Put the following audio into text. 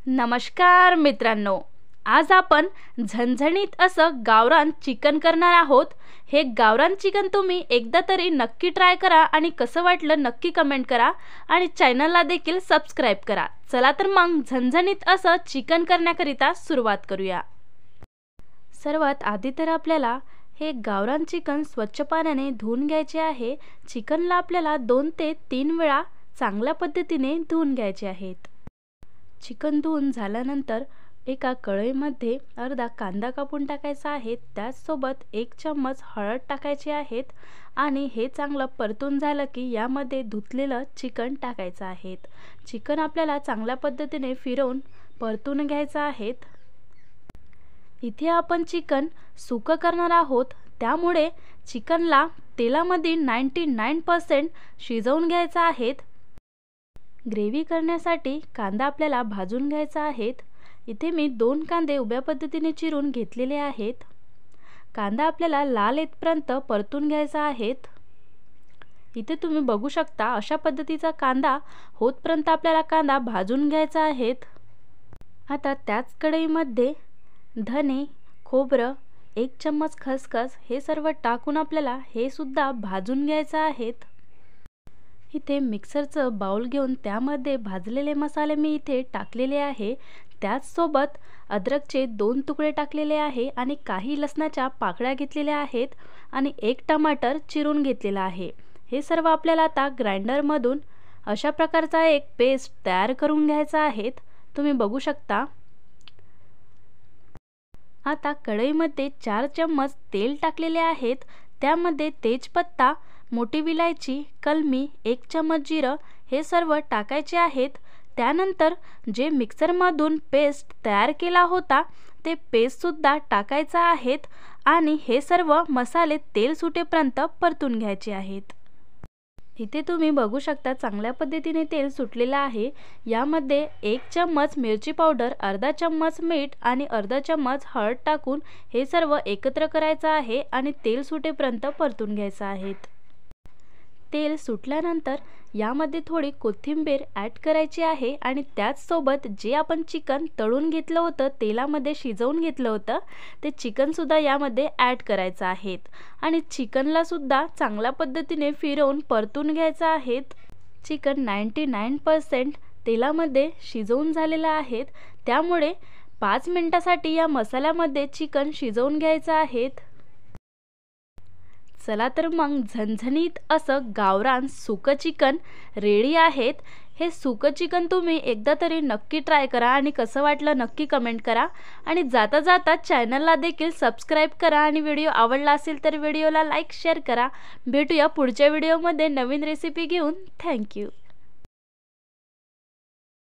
नमस्कार मित्रांनो, आज आपण झणझणीत असं गावरान चिकन करणार आहोत। हे गावरान चिकन तुम्ही एकदा तरी नक्की ट्राय करा आणि कसं वाटलं नक्की कमेंट करा आणि चॅनलला देखील सबस्क्राइब करा। चला तर मग झणझणीत असं चिकन करण्याकरिता सुरुवात करूया। सर्वात आधी तर आपल्याला हे गावरान चिकन स्वच्छ पाण्याने धुवून घ्यायचे आहे। चिकनला आपल्याला 2 ते 3 वेळा चांगल्या पद्धतीने धुवून घ्यायचे आहेत। चिकन धुवून झाल्यानंतर एका कढईमध्ये अर्धा कांदा कापून टाकायचा आहे। त्याचसोबत 1 चम्मच हळद टाकायची आहेत आणि हे चांगलं परतून झालं की यामध्ये धुतलेलं चिकन टाकायचं आहे। चिकन आपल्याला चांगल्या पद्धतीने फिरवून परतून घ्यायचं आहे। इथे आपण चिकन सुकं करणार आहोत, त्यामुळे चिकनला तेलामध्ये 99% शिजवून घ्यायचं आहे। ग्रेव्ही करण्यासाठी कांदा आपल्याला भाजून घ्यायचा आहे। इथे मी 2 कांदे उभ्या पद्धतीने चिरून घेतलेले आहेत। कांदा आपल्याला लाल येईपर्यंत परतून घ्यायचा आहे। इथे तुम्ही बघू शकता अशा पद्धतीचा कांदा होतपर्यंत आपल्याला कांदा भाजून घ्यायचा आहे। आता त्याच कढईमध्ये धने, खोबरं, 1 चम्मच खसखस हे सर्व टाकून आपल्याला हे सुद्धा भाजून घ्यायचं आहे। इथे मिक्सरचं बाउल घेऊन त्यामध्ये भाजलेले मसाले मी इथे टाकलेले आहे। त्याचसोबत अद्रकचे 2 तुकडे टाकलेले आहे आणि काही लसणाच्या पाकळ्या घेतलेल्या आहेत आणि 1 टमाटर चिरून घेतलेला आहे। हे सर्व आपल्याला आता ग्राइंडरमधून अशा प्रकारचा एक पेस्ट तयार करून घ्यायचा आहे। तुम्ही बघू शकता। आता कढईमध्ये 4 चम्मच तेल टाकलेले आहेत। त्यामध्ये तेजपत्ता, मोठी विलायची, कलमी, 1 चम्मच जिरं हे सर्व टाकायचे आहेत। त्यानंतर जे मिक्सरमधून पेस्ट तयार केला होता ते पेस्ट सुद्धा टाकायचा आहे आणि हे सर्व मसाले तेल सुटेपर्यंत परतून घ्यायचे आहेत। इथे तुम्ही बघू शकता चांगल्या पद्धतीने तेल सुटलेलं आहे। यामध्ये 1 चम्मच मिरची पावडर, अर्धा चम्मच मीठ आणि अर्धा चम्मच हळद टाकून हे सर्व एकत्र करायचं आहे आणि तेल सुटेपर्यंत परतून घ्यायचं आहे। तेल सुटल्यानंतर यामध्ये थोडी कोथिंबीर ॲड करायची आहे आणि त्याचसोबत जे आपण चिकन तळून घेतलं होतं, तेलामध्ये शिजवून घेतलं होतं, ते चिकन सुद्धा यामध्ये ॲड करायचं आहे आणि चिकनला सुद्धा चांगल्या पद्धतीने फिरवून परतून घ्यायचं आहे। चिकन 99% तेलामध्ये शिजवून झालेलं आहे, त्यामुळे 5 मिनिटासाठी या मसाल्यामध्ये चिकन शिजवून घ्यायचं आहे। चला तर मग झणझणीत असं गावरान सुकं चिकन रेडी आहे। हे सुकं चिकन तुम्ही एकदा तरी नक्की ट्राय करा आणि कसं वाटलं नक्की कमेंट करा आणि जाता जाता चॅनलला देखील सबस्क्राइब करा आणि व्हिडिओ आवडला असेल तर व्हिडिओला लाईक शेअर करा। भेटूया पुढच्या व्हिडिओमध्ये नवीन रेसिपी घेऊन। थँक्यू।